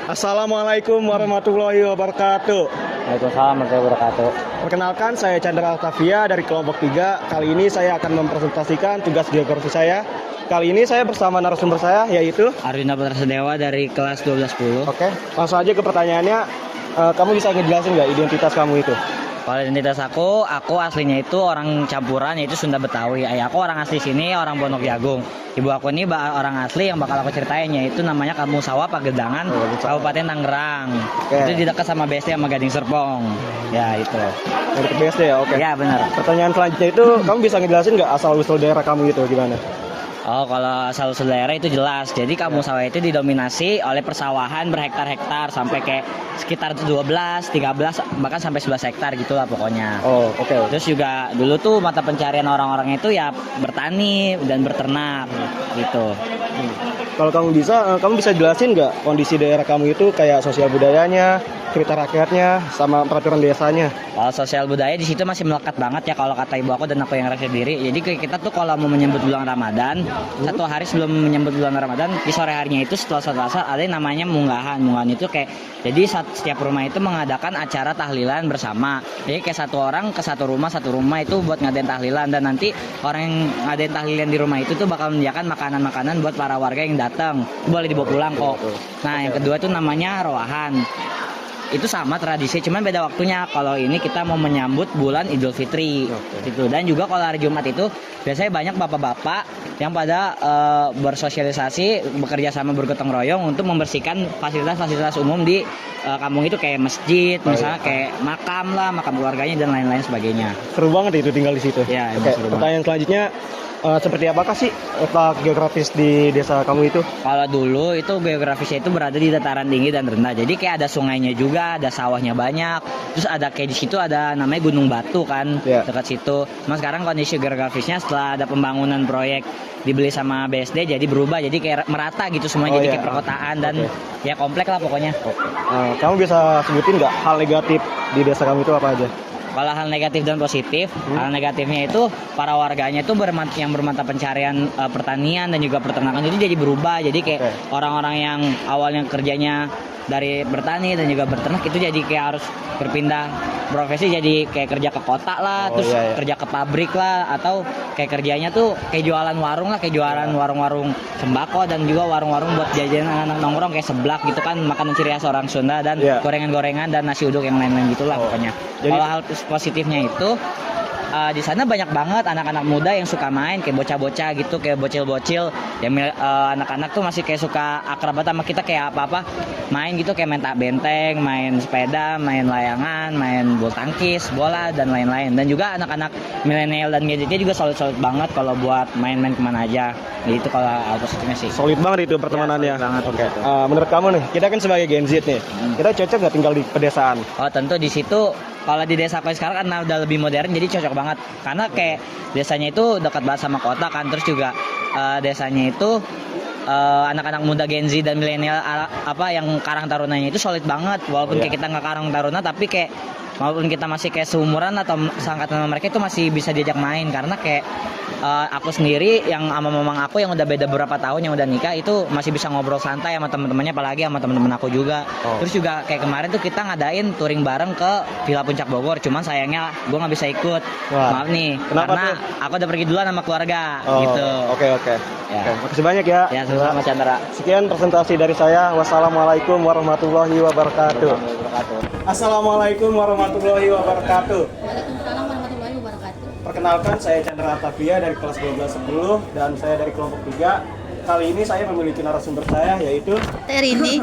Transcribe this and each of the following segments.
Assalamualaikum warahmatullahi wabarakatuh. Waalaikumsalam warahmatullahi wabarakatuh. Perkenalkan, saya Chandra Altavia dari kelompok 3. Kali ini saya akan mempresentasikan tugas geografi saya. Kali ini saya bersama narasumber saya, yaitu Arvinda Putra Sedewa dari kelas 1210. Oke, langsung aja ke pertanyaannya. Kamu bisa ngejelasin nggak identitas kamu itu? Kalau identitas aku aslinya itu orang campuran, yaitu Sunda Betawi. Ayah aku orang asli sini, orang Pondok Jagung. Ibu aku ini orang asli yang bakal aku ceritain, yaitu namanya Kampung Sawah Pagedangan, Kabupaten Tangerang. Oke. Itu di dekat sama BSD sama Gading Serpong. Ya itu. Dari ke BSD ya, oke. Ya benar. Pertanyaan selanjutnya itu, kamu bisa ngejelasin nggak asal-usul daerah kamu itu gimana? Oh, kalau asal-usul daerah itu jelas. Jadi Kampung Sawah itu didominasi oleh persawahan berhektar-hektar sampai kayak sekitar 12, 13 bahkan sampai 11 hektar gitulah pokoknya. Oh, oke. Terus juga dulu tuh mata pencarian orang-orang itu ya bertani dan berternak gitu. Kalau kamu bisa jelasin nggak kondisi daerah kamu itu kayak sosial budayanya, cerita rakyatnya, sama peraturan desanya? Kalau sosial budaya di situ masih melekat banget ya kalau kata ibu aku dan aku yang rasa sendiri. Jadi kita tuh kalau mau menyambut bulan Ramadan, satu hari sebelum menyambut bulan Ramadan, di sore harinya itu setelah sholat asar ada yang namanya munggahan. Munggahan itu kayak jadi setiap rumah itu mengadakan acara tahlilan bersama. Jadi kayak satu orang ke satu rumah itu buat ngadain tahlilan, dan nanti orang yang ngadain tahlilan di rumah itu tuh bakal menyediakan makanan-makanan buat para warga yang datang. Boleh dibawa pulang kok. Nah, yang kedua tuh namanya rowahan. Itu sama tradisi, cuman beda waktunya. Kalau ini kita mau menyambut bulan Idul Fitri gitu. Dan juga kalau hari Jumat itu biasanya banyak bapak-bapak yang pada bersosialisasi, bekerja sama bergotong royong untuk membersihkan fasilitas-fasilitas umum di kampung itu, kayak masjid, misalnya kayak makam keluarganya dan lain-lain sebagainya. Seru banget itu tinggal di situ. Ya, Oke, seru banget. pertanyaan selanjutnya, seperti apakah sih letak geografis di desa kamu itu? Kalau dulu itu geografisnya itu berada di dataran tinggi dan rendah. Jadi kayak ada sungainya juga, ada sawahnya banyak. Terus ada kayak di situ ada namanya Gunung Batu kan, dekat situ. Mas sekarang kondisi geografisnya setelah ada pembangunan proyek dibeli sama BSD jadi berubah, jadi kayak merata gitu semuanya, jadi kayak perkotaan dan ya komplek lah pokoknya. Kamu bisa sebutin nggak hal negatif di desa kamu itu apa aja? Kalau hal negatif dan positif, hal negatifnya itu para warganya itu yang bermata pencarian pertanian dan juga peternakan itu jadi berubah. Jadi kayak orang-orang yang awalnya kerjanya dari bertani dan juga berternak itu jadi kayak harus berpindah profesi, jadi kayak kerja ke kota lah, kerja ke pabrik lah, atau kayak kerjanya tuh kayak jualan warung lah, kayak jualan warung-warung sembako dan juga warung-warung buat jajan anak-anak nongkrong kayak seblak gitu kan, makanan ciri khas orang Sunda, dan gorengan-gorengan dan nasi uduk yang lain-lain gitulah pokoknya. Kalau hal positifnya itu di sana banyak banget anak-anak muda yang suka main, kayak bocah-bocah gitu, kayak bocil-bocil yang anak-anak tuh masih kayak suka akrab banget sama kita, kayak apa-apa main gitu, kayak main tak benteng, main sepeda, main layangan, main bulu tangkis, bola dan lain-lain. Dan juga anak-anak milenial dan gadgetnya juga solid-solid banget kalau buat main-main kemana aja. Itu kalau hal positifnya sih. Solid banget itu pertemanannya. Banget. Oke. Menurut kamu nih, kita kan sebagai Gen Z nih, kita cocok nggak tinggal di pedesaan? Oh tentu di situ. Kalau di desa aku sekarang karena udah lebih modern, jadi cocok banget. Karena kayak desanya itu dekat banget sama kota kan. Terus juga desanya itu anak-anak muda Gen Z dan milenial yang karang tarunanya itu solid banget. Walaupun kayak kita nggak karang taruna, tapi kayak walaupun kita masih kayak seumuran atau seangkatan sama mereka itu masih bisa diajak main. Karena kayak aku sendiri yang sama mamang aku yang udah beda beberapa tahun, yang udah nikah, itu masih bisa ngobrol santai sama teman-temannya, apalagi sama teman-teman aku juga. Terus juga kayak kemarin tuh kita ngadain touring bareng ke Villa Puncak Bogor, cuman sayangnya gue nggak bisa ikut. Maaf nih. Kenapa karena tuh? Aku udah pergi duluan sama keluarga gitu. Oke. Ya. Makasih banyak ya. Ya, sama Chandra. Sekian presentasi dari saya. Wassalamualaikum warahmatullahi wabarakatuh. Assalamualaikum warahmatullahi wabarakatuh. Waalaikumsalam warahmatullahi wabarakatuh. Perkenalkan, saya Chandra Altavia dari kelas 1210 dan saya dari kelompok 3. Kali ini saya memiliki narasumber saya, yaitu Terini.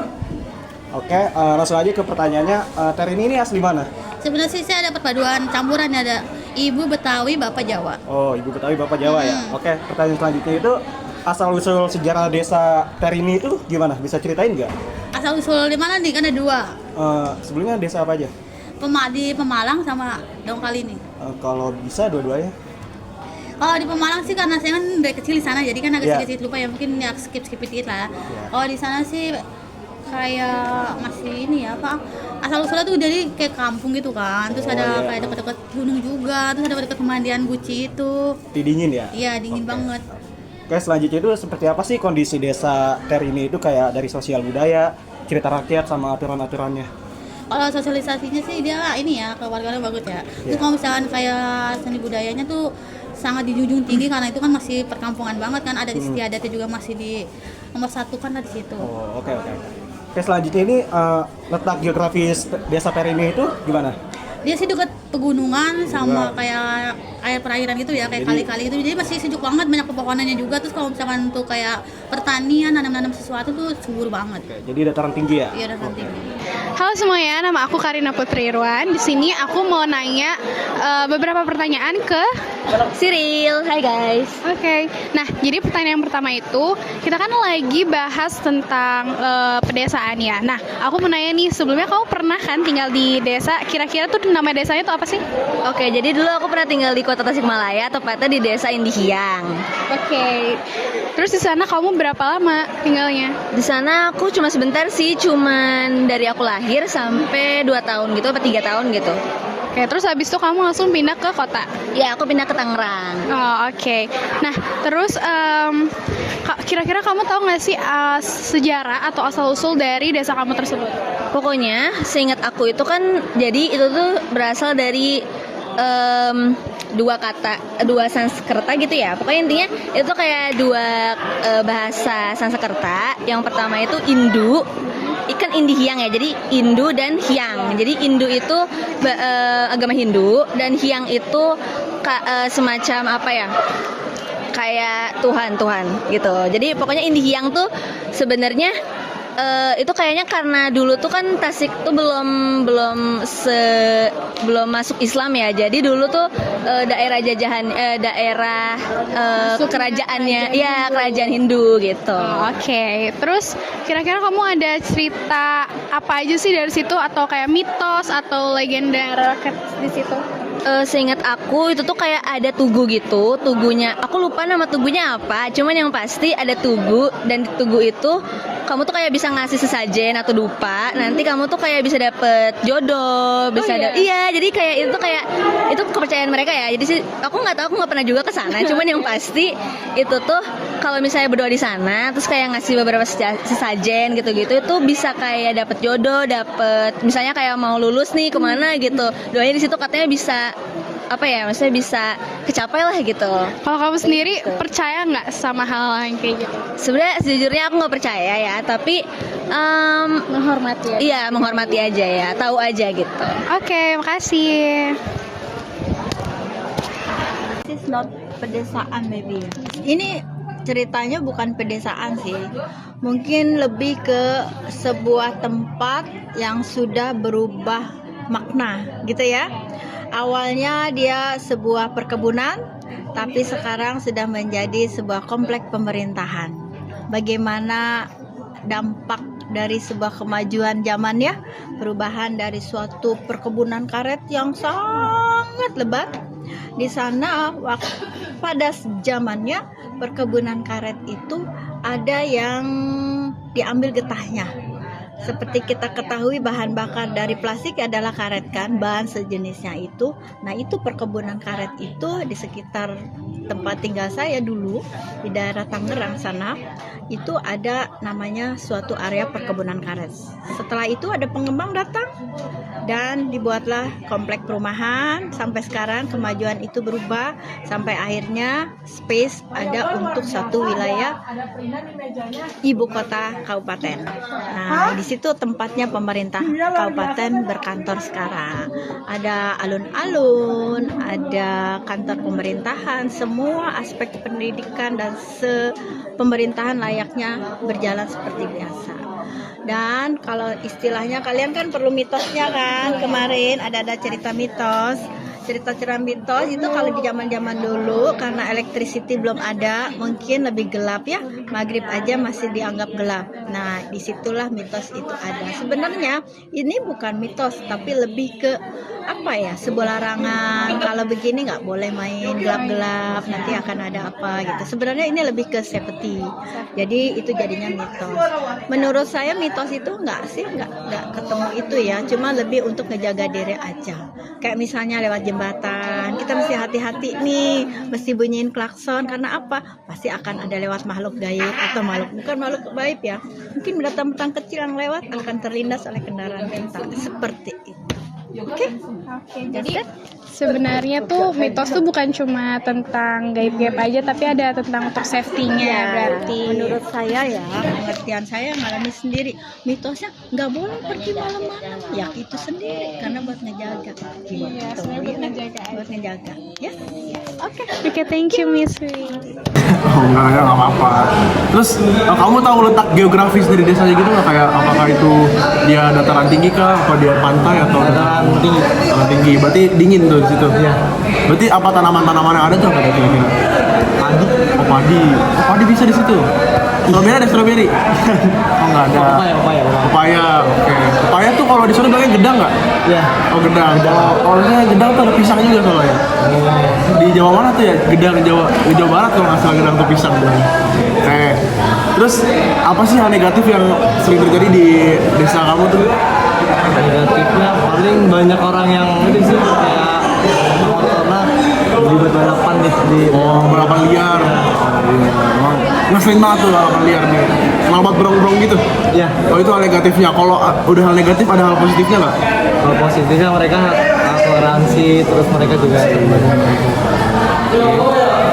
Oke, langsung aja ke pertanyaannya. Terini ini asli mana? Sebenarnya sih saya ada perpaduan campuran, ada Ibu Betawi, Bapak Jawa. Oh, Ibu Betawi, Bapak Jawa ya. Oke, pertanyaan selanjutnya itu asal-usul sejarah desa Terini itu gimana? Bisa ceritain nggak? Asal usul di mana nih? Kan ada dua. Sebelumnya desa apa aja? Di Pemalang sama Dongkal ini. Kalau bisa dua-duanya. Kalau di Pemalang sih karena saya kan dari kecil di sana, jadi kan agak sedikit lupa ya, mungkin ya skip dikit lah. Kalau di sana sih kayak masih ini ya apa? Asal usulnya tuh dari kayak kampung gitu kan, terus ada kayak dekat-dekat gunung juga, terus ada dekat pemandian Guci itu. Dingin ya? Iya dingin banget. Oke, selanjutnya itu seperti apa sih kondisi desa Terini itu kayak dari sosial budaya, cerita rakyat sama aturan-aturannya? Kalau sosialisasinya sih dia ini ya ke warganya bagus ya. Terus Iya. kalau misalkan kayak seni budayanya tuh sangat dijunjung tinggi karena itu kan masih perkampungan banget kan, ada istiadatnya juga masih di nomor satu kan di situ. Oh, oke. Oke, selanjutnya ini letak geografis desa Terini itu gimana? Dia sih dekat pegunungan sama kayak air perairan gitu ya, kayak Jadi- kali-kali gitu. Jadi masih sejuk banget, banyak pepohonannya juga. Terus kalau misalkan tuh kayak pertanian, nanam-nanam sesuatu tuh subur banget. Oke, jadi dataran tinggi ya? Iya, dan nanti. Halo semuanya, nama aku Karina Putri Irwan. Di sini aku mau nanya beberapa pertanyaan ke Cyril, hai guys. Oke. Nah, jadi pertanyaan yang pertama itu kita kan lagi bahas tentang pedesaan ya. Nah, aku mau nanya nih, sebelumnya kamu pernah kan tinggal di desa? Kira-kira tuh nama desanya tuh apa sih? Oke, jadi dulu aku pernah tinggal di Kota Tasikmalaya, tepatnya di Desa Indihiang. Oke. Terus di sana kamu berapa lama tinggalnya? Di sana aku cuma sebentar sih, cuman dari aku lahir sampai 2 tahun gitu, atau 3 tahun gitu. Oke, terus habis itu kamu langsung pindah ke kota. Ya, aku pindah ke Tangerang. Oh, oke. Nah, terus kira-kira kamu tahu nggak sih sejarah atau asal-usul dari desa kamu tersebut? Pokoknya, seingat aku itu kan, jadi itu tuh berasal dari dua Sanskerta gitu ya. Pokoknya intinya itu kayak dua bahasa Sanskerta. Yang pertama itu Indu, ikan Indihiang ya. Jadi Indu dan Hyang. Jadi Indu itu agama Hindu dan Hyang itu semacam apa ya? Kayak Tuhan gitu. Jadi pokoknya Indihiang tuh sebenarnya itu kayaknya karena dulu tuh kan Tasik tuh belum masuk Islam ya. Jadi dulu tuh daerah jajahan daerah kerajaannya ya kerajaan Hindu gitu. Oh, oke. Terus kira-kira kamu ada cerita apa aja sih dari situ atau kayak mitos atau legenda rakyat di situ? Seingat aku itu tuh kayak ada tugu gitu, tugunya aku lupa nama tugunya apa, cuman yang pasti ada tugu dan di tugu itu kamu tuh kayak bisa ngasih sesajen atau dupa, nanti kamu tuh kayak bisa dapet jodoh, bisa iya, jadi kayak itu kepercayaan mereka ya. Jadi sih aku nggak tahu, aku nggak pernah juga ke sana, cuman yang pasti itu tuh kalau misalnya berdoa di sana terus kayak ngasih beberapa sesajen gitu-gitu, itu bisa kayak dapet jodoh, dapet misalnya kayak mau lulus nih kemana gitu, doanya di situ katanya bisa apa ya, maksudnya bisa kecapai lah gitu. Kalau kamu sendiri percaya nggak sama hal-hal yang kayak gitu? Sebenarnya sejujurnya aku nggak percaya ya, tapi Menghormati ya. iya menghormati aja ya, tahu aja gitu. Oke, makasih. This is not pedesaan maybe. Ini ceritanya bukan pedesaan sih. Mungkin lebih ke sebuah tempat yang sudah berubah makna gitu ya. Awalnya dia sebuah perkebunan, tapi sekarang sudah menjadi sebuah komplek pemerintahan. Bagaimana dampak dari sebuah kemajuan zaman ya, perubahan dari suatu perkebunan karet yang sangat lebat. Di sana pada zamannya perkebunan karet itu ada yang diambil getahnya. Seperti kita ketahui bahan bakar dari plastik adalah karet kan, bahan sejenisnya itu. Nah itu perkebunan karet itu di sekitar tempat tinggal saya dulu di daerah Tangerang sana, itu ada namanya suatu area perkebunan karet. Setelah itu ada pengembang datang dan dibuatlah komplek perumahan. Sampai sekarang kemajuan itu berubah sampai akhirnya space ada untuk satu wilayah ibu kota kabupaten. Nah di situ tempatnya pemerintah kabupaten berkantor sekarang. Ada alun-alun, ada kantor pemerintahan, semua aspek pendidikan dan pemerintahan layaknya berjalan seperti biasa. Dan kalau istilahnya kalian kan perlu mitosnya kan, kemarin ada cerita mitos. Cerita-cerita mitos itu kalau di zaman-zaman dulu karena electricity belum ada, mungkin lebih gelap ya, maghrib aja masih dianggap gelap. Nah disitulah mitos itu ada. Sebenarnya ini bukan mitos tapi lebih ke apa ya, sebuah larangan, kalau begini nggak boleh main gelap-gelap, nanti akan ada apa gitu. Sebenarnya ini lebih ke safety, jadi itu jadinya mitos. Menurut saya mitos itu nggak ketemu itu ya, cuma lebih untuk ngejaga diri aja. Kayak misalnya lewat jembatan jembatan. Kita mesti hati-hati nih, mesti bunyiin klakson karena apa? Pasti akan ada lewat makhluk gaib atau bukan makhluk gaib ya. Mungkin binatang-binatang kecil yang lewat akan terlindas oleh kendaraan kita. Seperti itu. Oke. Jadi sebenarnya tuh mitos tuh bukan cuma tentang gaib-gaib aja, tapi ada tentang untuk safety-nya berarti. Menurut saya ya, pengertian saya ngalami sendiri. Mitosnya nggak boleh pergi malam-malam. Ya itu sendiri karena buat ngejaga. Iya, sebenarnya buat ngejaga aja. Buat ngejaga. Ya. Oke, thank you Miss Wi. Oh enggak ya, nggak apa-apa. Terus kamu tahu letak geografis dari desanya gitu nggak, kayak apakah itu dia dataran tinggi kah, apa dia pantai atau dataran tinggi? Dataran tinggi, berarti dingin tuh di situ. Iya. Berarti apa tanaman-tanaman yang ada tuh apa kira-kira? Padi. Oh padi. Oh padi bisa di situ. Strawberry ada strawberry? Oh nggak ada. Pepaya. Oke. Pepaya tuh kalau di sana bilangnya gedang nggak? Iya. Oh gedang. Kalau misalnya gedang tuh ada pisang juga soalnya. Di Jawa mana tuh ya? Gedang di Jawa Barat kalau nggak salah gedang tuh pisang. Oke. Terus apa sih hal negatif yang sering terjadi di desa kamu tuh? Negatifnya paling banyak orang yang itu sih kayak motornya ribet balapan di Balapan liar. Emang ngeselin banget tuh balapan liar nih. Ngelompat berong-berong gitu. Iya. Oh itu hal negatifnya. Kalau udah hal negatif ada hal positifnya nggak? Kalau positifnya mereka toleransi, terus mereka juga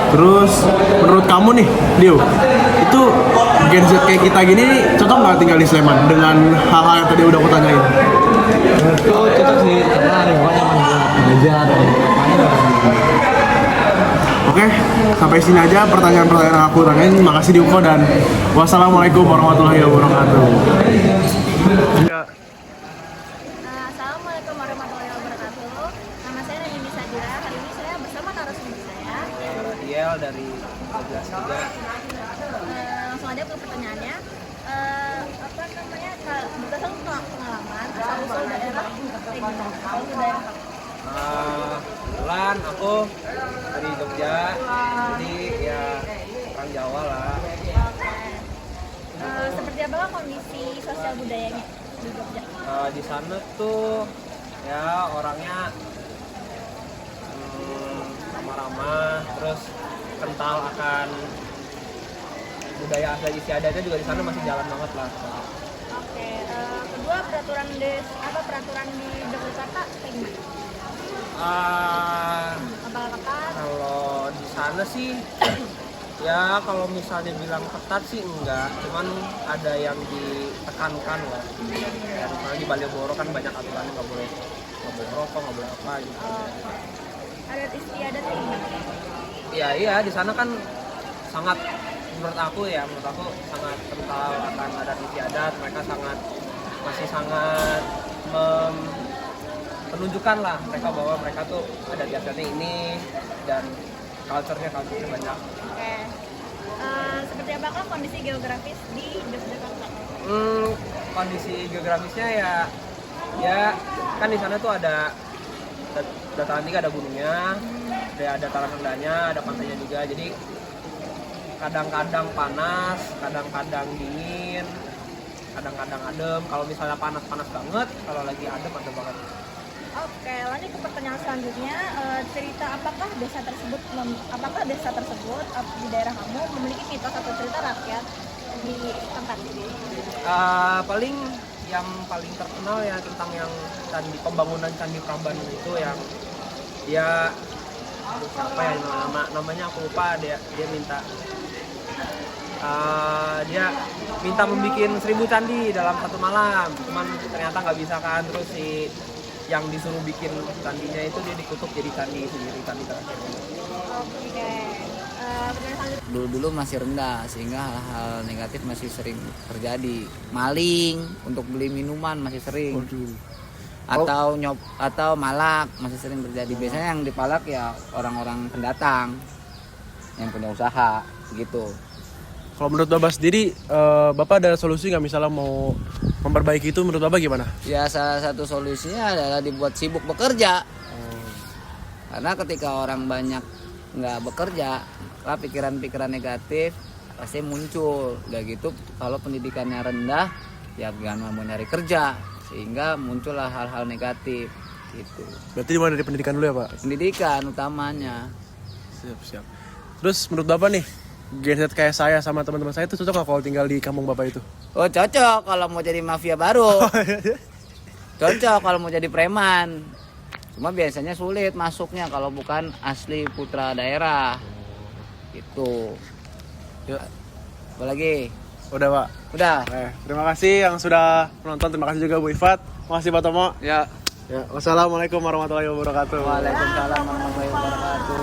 Terus menurut kamu nih, Dio, itu Gen Z kayak kita gini cocok nggak tinggal di Sleman dengan hal-hal yang tadi udah aku tanyain? menurutku cocok sih karena lingkungannya belajar. Oke, sampai sini aja pertanyaan-pertanyaan yang aku tanyain. Makasih Diuko dan wassalamualaikum warahmatullahi wabarakatuh. Assalamualaikum warahmatullahi wabarakatuh. Nama saya Nani Sadira. Hari ini saya bersama narasumber saya. Diel dari 12 juga. Langsung aja ke pertanyaannya. Apa namanya? Berdasarkan pengalaman asal-usul daerah kayak gimana? Asal-usul daerah kamu? Kebetulan aku dari Jogja, jadi ya orang Jawa lah. Seperti apa kondisi sosial budayanya di Jogja? Di sana tuh ya orangnya ramah-ramah, terus kental akan budaya asli istiadatnya juga di sana masih jalan banget lah. Oke, kedua peraturan di Yogyakarta kayak gimana? Apakah ketat? Kalau di sana sih ya kalau misalnya bilang ketat sih enggak, cuman ada yang ditekankan lah. Ya, misalnya di Malioboro kan banyak aturannya, nggak boleh rokok, nggak boleh apa gitu. Adat istiadat kayak gimana? Iya di sana kan sangat menurut aku sangat kental akan adat istiadat. Mereka masih sangat menunjukkan lah mereka bahwa mereka tuh ada istiadatnya ini dan culture-nya banyak. Oke. Seperti apakah kondisi geografis di Yogyakarta? Kondisi geografisnya ya kan di sana tuh ada dataran tinggi, ada gunungnya, ada dataran rendahnya, ada pantainya juga. Jadi kadang-kadang panas, kadang-kadang dingin, kadang-kadang adem. Kalau misalnya panas banget, kalau lagi adem banget. Oke, lanjut ke pertanyaan selanjutnya. Cerita apakah desa tersebut di daerah kamu memiliki mitos atau cerita rakyat di tempat ini? Paling yang paling terkenal ya tentang yang pembangunan Candi Prambanan itu yang dia siapa ya namanya aku lupa. Dia minta membuat 1000 candi dalam satu malam, cuman ternyata nggak bisa kan. Terus si yang disuruh bikin candinya itu dia dikutuk jadi candi sendiri, candi terakhir. Oke. Dulu masih rendah sehingga hal-hal negatif masih sering terjadi. Maling untuk beli minuman masih sering. Atau malak masih sering terjadi. Biasanya yang dipalak ya orang-orang pendatang yang punya usaha gitu. Kalau menurut Bapak sendiri, Bapak ada solusi nggak misalnya mau memperbaiki itu, menurut Bapak gimana? Ya salah satu solusinya adalah dibuat sibuk bekerja. Karena ketika orang banyak nggak bekerja, pikiran-pikiran negatif pasti muncul. Udah gitu kalau pendidikannya rendah, ya jangan mau nyari kerja, sehingga muncullah hal-hal negatif Gitu. Berarti dimulai dari pendidikan dulu ya Pak? Pendidikan utamanya. Siap. Terus menurut Bapak nih, Gen Z kayak saya sama teman-teman saya itu cocok nggak kalau tinggal di kampung Bapak itu? Oh cocok kalau mau jadi mafia baru. Cocok kalau mau jadi preman. Cuma biasanya sulit masuknya kalau bukan asli putra daerah. Gitu. Ya. Apalagi? Udah Pak. Udah. Terima kasih yang sudah menonton. Terima kasih juga Bu Ifat. Terima kasih Pak Tomo. Ya. Ya. Wassalamualaikum warahmatullahi wabarakatuh. Waalaikumsalam warahmatullahi wabarakatuh.